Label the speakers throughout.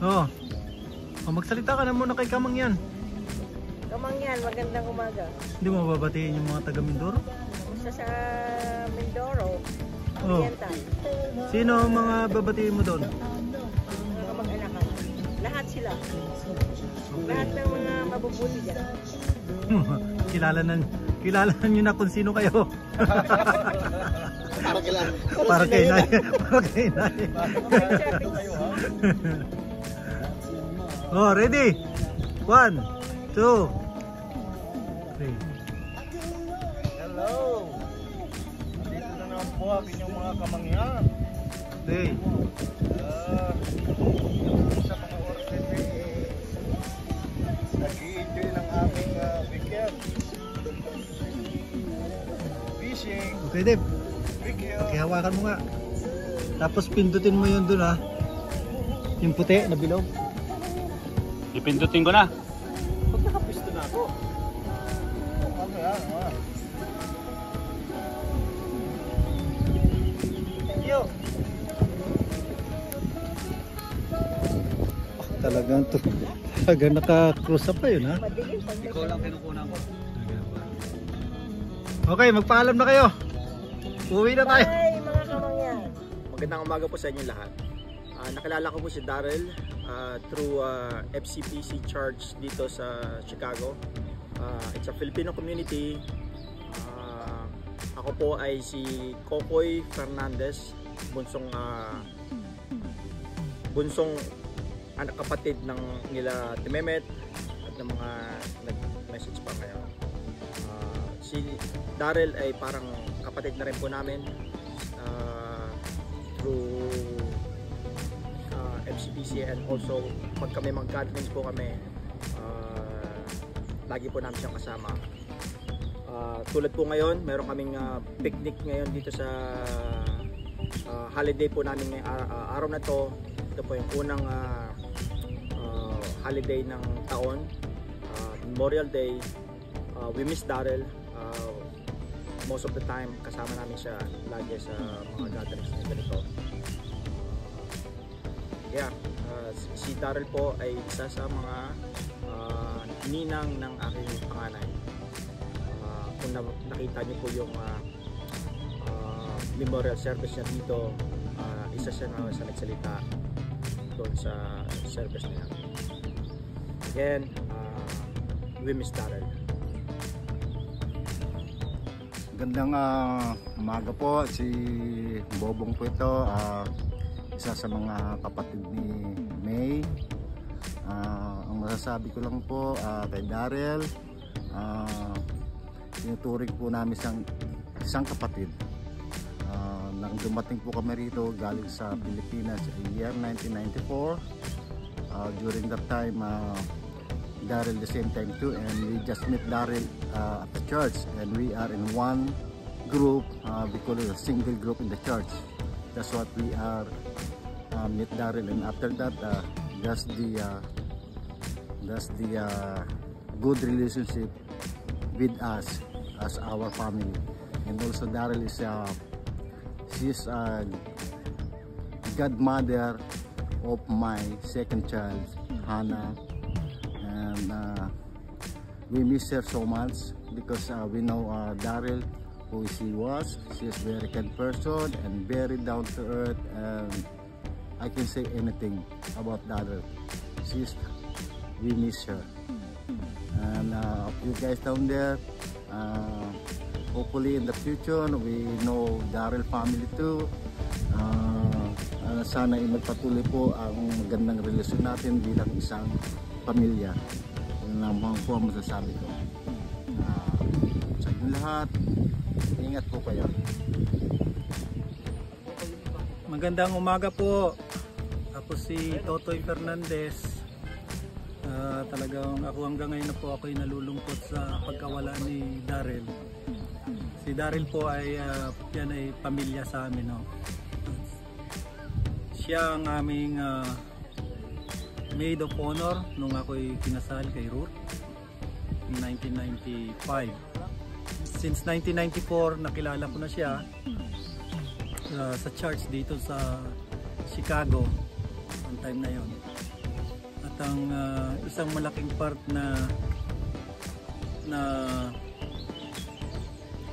Speaker 1: Oh. Oh, magsalita ka na muna kay Kamangyan.
Speaker 2: Kamangyan, magandang umaga.
Speaker 1: Hindi mo babatiin yung mga taga Mindoro?
Speaker 2: Isa sa Mindoro,
Speaker 1: Oh.
Speaker 2: Oriental.
Speaker 1: Sino ang mga babatiin mo doon?
Speaker 2: Mga kamag-anakan. Lahat sila. Lahat ng mga mabubuti dyan.
Speaker 1: Kilala nyo na kung sino kayo.
Speaker 3: Para kailan?
Speaker 1: Para kay Nay. Para kay Nay. Oh, ready? 1, 2, 3.
Speaker 3: Hello! Dito na naman po ang inyong mga kamangyan.
Speaker 1: Okay.
Speaker 3: Sa mga oras nito nag-i-enjoy ng aming weekend. Fishing.
Speaker 1: Okay, Dave.
Speaker 3: Thank you.
Speaker 1: Okay, hawakan mo nga. Tapos pindutin mo yun dun, ha. Yung puti na bilog.
Speaker 4: Ipindutin ko na.
Speaker 3: Pag nakapisto na ako. Ano yan? Thank you.
Speaker 1: Talagang naka-close up pa yun, ha.
Speaker 2: Madilim pag
Speaker 4: Ikaw lang kinukunan ko.
Speaker 1: Okay, magpaalam na kayo. Uwi na tayo.
Speaker 2: Bye, mga kamangyan.
Speaker 5: Magandang umaga po sa inyo lahat. Nakilala ko po si Daryl through FCPC Church dito sa Chicago. It's a Filipino community. Ako po ay si Kokoy Fernandez, bunsong anak kapatid ng nila Timemet at ng mga nag-message pa ngayon. Si Daryl ay parang kapatid na rin po namin through FCPC, and also pag kami mag-gatherings po kami, lagi po namin siyang kasama. Tulad po ngayon, meron kaming picnic ngayon dito sa holiday po namin ngayong araw na to. Ito po yung unang holiday ng taon, Memorial Day. We miss Daryl. Most of the time kasama namin siya lagi sa mga gatherings na ganito. Si Daryl po ay isa sa mga ninang ng aking panganay. Kung nakita niyo po yung memorial service niya dito, isa siya na sa nagsalita doon sa service niya. Again, we miss Daryl.
Speaker 3: Gandang umaga po, si Bobong po ito, isa sa mga kapatid ni May. Ang masasabi ko lang po kay Daryl, tinuturing po namin isang kapatid. Nang dumating po kami rito galing sa Pilipinas year 1994, during that time Daryl the same time too, and we just met Daryl at the church, and we are in one group, we call it a single group in the church. That's what we are, meet Daryl, and after that that's the good relationship with us as our family. And also Daryl is she's a godmother of my second child, Hannah. And we miss her so much because we know Daryl, who she was. She's a very kind person and very down to earth, and I can say anything about Daryl. We miss her. And you guys down there, hopefully in the future we know Daryl family too. Sana magpatuloy po ang magandang relasyon natin bilang isang pamilya. Yun naman po ang masasabi ko. Sa inyo lahat, ingat po kayo.
Speaker 1: Magandang umaga po. Ako si Totoy Fernandez. Talagang ako hanggang ngayon na po ako'y nalulungkot sa pagkawala ni Daryl. Si Daryl po ay yan ay pamilya sa amin, no? Siya ang aming maid of honor nung ako'y kinasal kay Ruth in 1995. Since 1994 nakilala ko na siya sa church dito sa Chicago ang time na yon. At ang isang malaking part na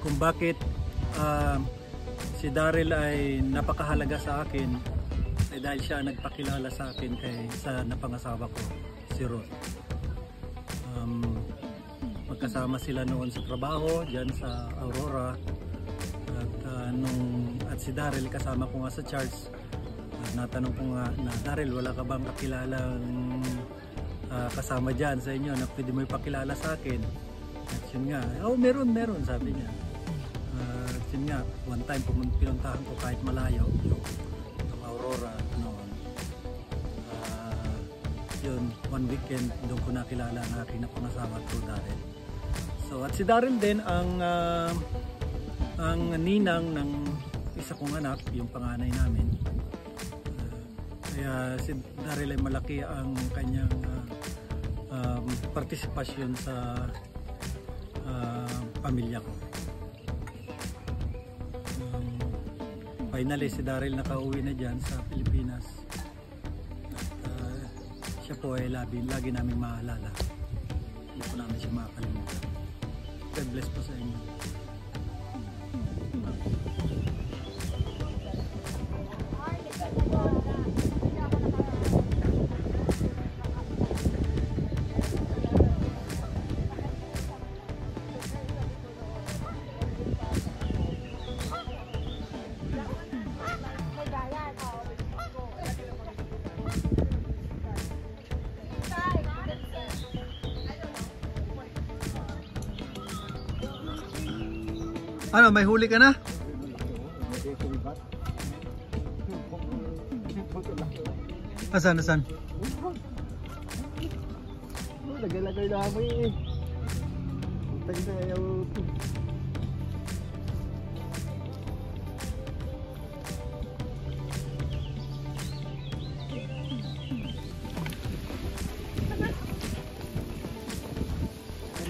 Speaker 1: kung bakit si Daryl ay napakahalaga sa akin ay dahil siya nagpakilala sa akin sa napangasawa ko, si Ruth. Magkasama sila noon sa trabaho dyan sa Aurora, at si Daryl kasama ko nga sa church. Natanong ko nga na, Daryl, wala ka bang kakilalang kasama dyan sa inyo na pwede mo ipakilala sa akin? At yun nga, meron sabi niya. At yun nga, one time pinuntahan ko kahit malayo yung Aurora noon. Yun, one weekend doon ko nakilala ang aking napangasawa through Daryl. So at si Daryl din ang ninang ng isa kong anak, yung panganay namin. Kaya si Daryl ay malaki ang kanyang partisipasyon sa pamilya ko. Finally si Daryl nakauwi na dyan sa Pilipinas. At siya po ay lagi namin maalala. Hindi po namin siya makakalimutan. God bless po sa inyo. Ano, may huli ka na? Asan?
Speaker 3: Lagay-lagay na kami eh. Tayo na ayaw.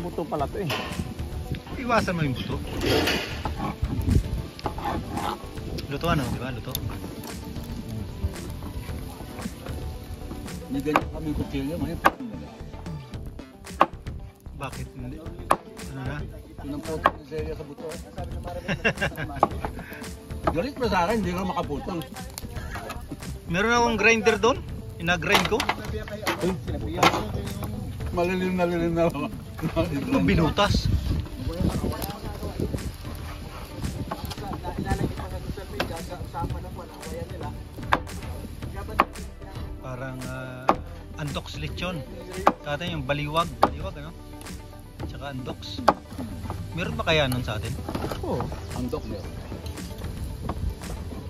Speaker 5: Buto pala to eh.
Speaker 1: Iwasan mo yung buto. Luto ano, di ba? Luto.
Speaker 4: May ganyan kami kutsilyo, may
Speaker 1: Bakit? Hindi. Ano na?
Speaker 4: Unang photo ng serya sa buto. Galit mo sa akin, hindi ka makaputol.
Speaker 1: Meron akong grinder doon. Ina-grind ko.
Speaker 4: Malilim na.
Speaker 1: Ano binutas? Parang andox lechon. Sa atin yung baliwag ano? Tsaka andox. Meron ba kaya nun sa atin?
Speaker 4: Oo, andok niya.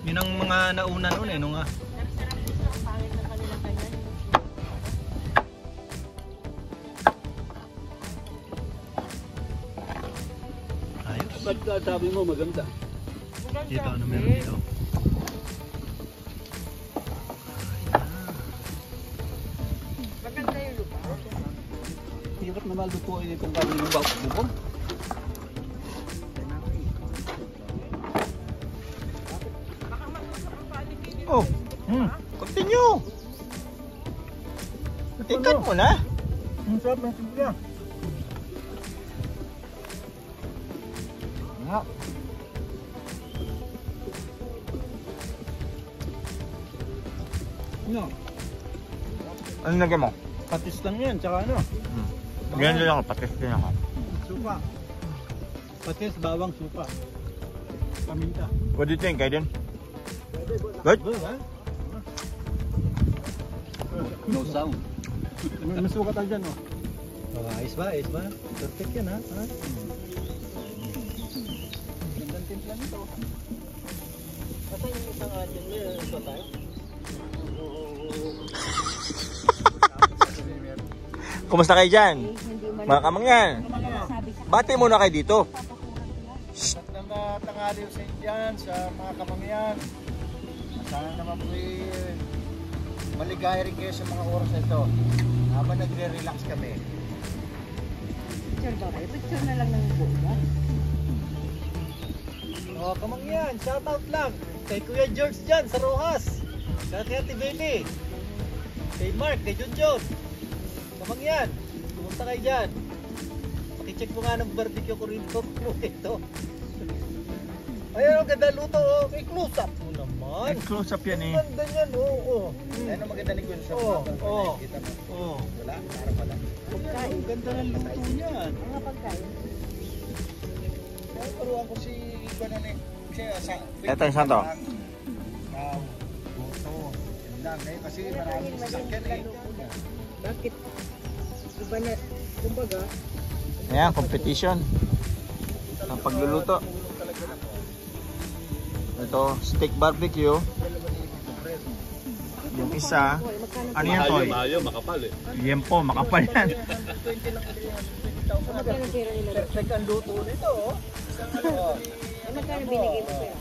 Speaker 1: Yun ang mga nauna nun eh, nung ayos.
Speaker 4: Ba't ka sabi mo maganda?
Speaker 1: Dito, ano meron dito?
Speaker 2: Maganda yung lupa.
Speaker 4: Hirap na malutuin itong kami yung bukong.
Speaker 1: Oh, continue! Ikat mo na!
Speaker 3: Ang sarap ng sigla. Nga.
Speaker 1: No.
Speaker 3: Ano lagay mo?
Speaker 1: Patis lang yan, tsaka ano?
Speaker 3: Ganyan lang ako, patis din ako.
Speaker 1: Suka. Patis, bawang, suka. Paminta.
Speaker 3: What do you think, Aiden? Good?
Speaker 4: No sound.
Speaker 1: May suka tayo dyan, no? Ayos ba? Perfect yan, ha? Gandang timpla nito. Kasi yung isang atin mo, ito tayo?
Speaker 3: Kumusta kayo dyan? Mga kamangyan. Bati muna kayo dito.
Speaker 1: Magandang tanghali sa Indian, sa mga kamangyan. Sana naman po maligaya rin kayo sa mga oras na ito. Habang nagre-relax kami.
Speaker 2: Picture ba kayo? Picture na lang ng buka.
Speaker 1: O kamangyan, shoutout lang kay Kuya George dyan sa Rojas. Kay Ate Baby. Kay Mark, kay Junjun. Kamangyan, pumunta kayo dyan. Pakicheck mo nga ng barbecue ko rin ito. Ayan, ang ganda luto. Oh. May close up mo naman.
Speaker 5: Close up yan eh.
Speaker 1: Ganda yan, oo.
Speaker 3: Ano maganda ni Gunso?
Speaker 1: Oo.
Speaker 3: Wala, parang wala.
Speaker 1: Pagkain. Ang ganda ng luto niyan.
Speaker 2: Mga pagkain.
Speaker 3: Ay, paruan ko si Kuan ni.
Speaker 5: Ito yung santo.
Speaker 3: Buto. Yun lang eh, kasi maraming sasakyan eh.
Speaker 2: Bakit? Iba na, kumbaga,
Speaker 5: Ayan, competition. Ang pagluluto. Ito, steak barbecue. Yung isa, ano yan to?
Speaker 4: Ayaw, makapal eh.
Speaker 5: Yan po, makapal yan.
Speaker 2: magkano pera nila?
Speaker 1: Check ang luto nito, oh.
Speaker 2: Magkano binigay mo pera?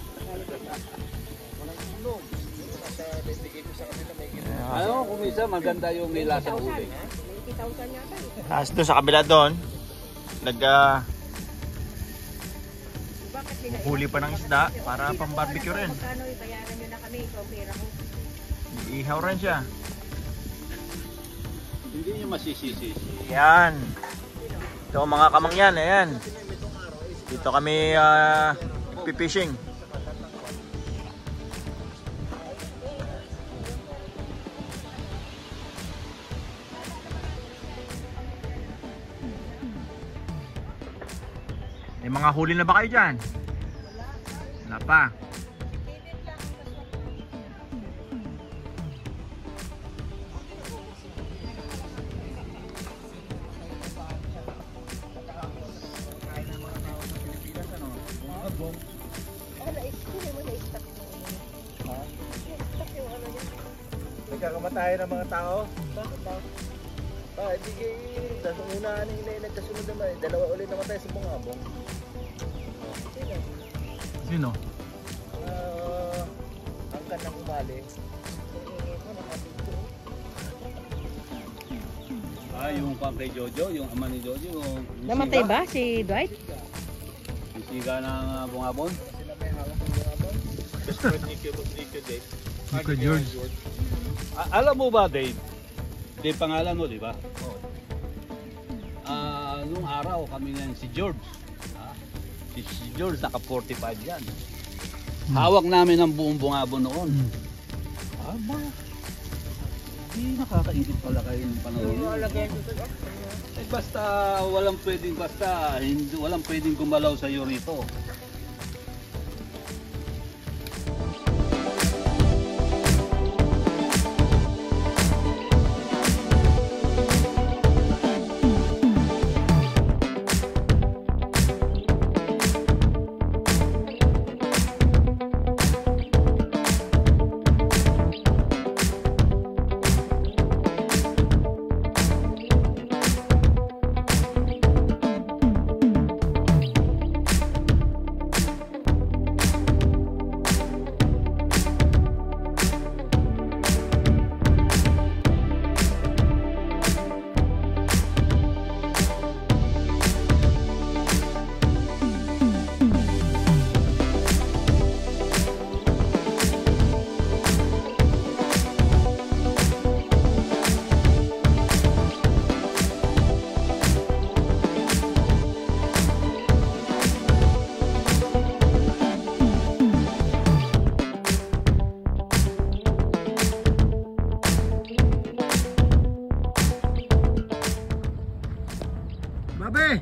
Speaker 4: Ano, kung isa maganda yung nilasa uling.
Speaker 2: 90,000 yata.
Speaker 5: Tapos doon sa kabila doon,
Speaker 2: Bakit nila?
Speaker 5: huli pa ng isda para pang barbecue rin.
Speaker 2: Magkano ibayaran nyo na kami? Ito ang pera ko.
Speaker 5: Iihaw rin siya.
Speaker 4: Hindi nyo masisisi.
Speaker 5: Yan. Ito mga kamangyan, ayan. Dito kami pipishing. May mga huli na ba kayo dyan? Wala pa.
Speaker 1: Nagkakamatayan ng mga tao. Bakit daw? Hindi kayo. Tapos una na hinailag, kasunod naman. Dalawa ulit namatay sa bungabong.
Speaker 5: Sino?
Speaker 1: Ang kanang umali.
Speaker 4: Yung pang kay Jojo, yung ama ni Jojo. Yung
Speaker 2: Namatay ba si Dwight?
Speaker 4: Yung siga ng bungabon.
Speaker 5: Nico George.
Speaker 4: Alam mo ba, Dave? Dave pangalan mo, di ba? Nung araw kami ngayon si George. Si George naka 45 yan. Hawak namin ang buong bungabon noon. Aba. Di nakakaingit pala kayo ng panahon. Basta walang pwedeng gumalaw sa iyo rito.
Speaker 1: Babe!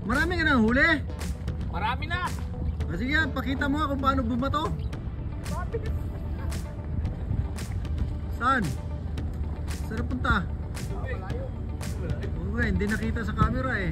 Speaker 1: Marami ka nang huli?
Speaker 5: Marami na!
Speaker 1: Sige, pakita mo kung paano bumato. Saan? Saan napunta? Okay, hindi nakita sa camera eh.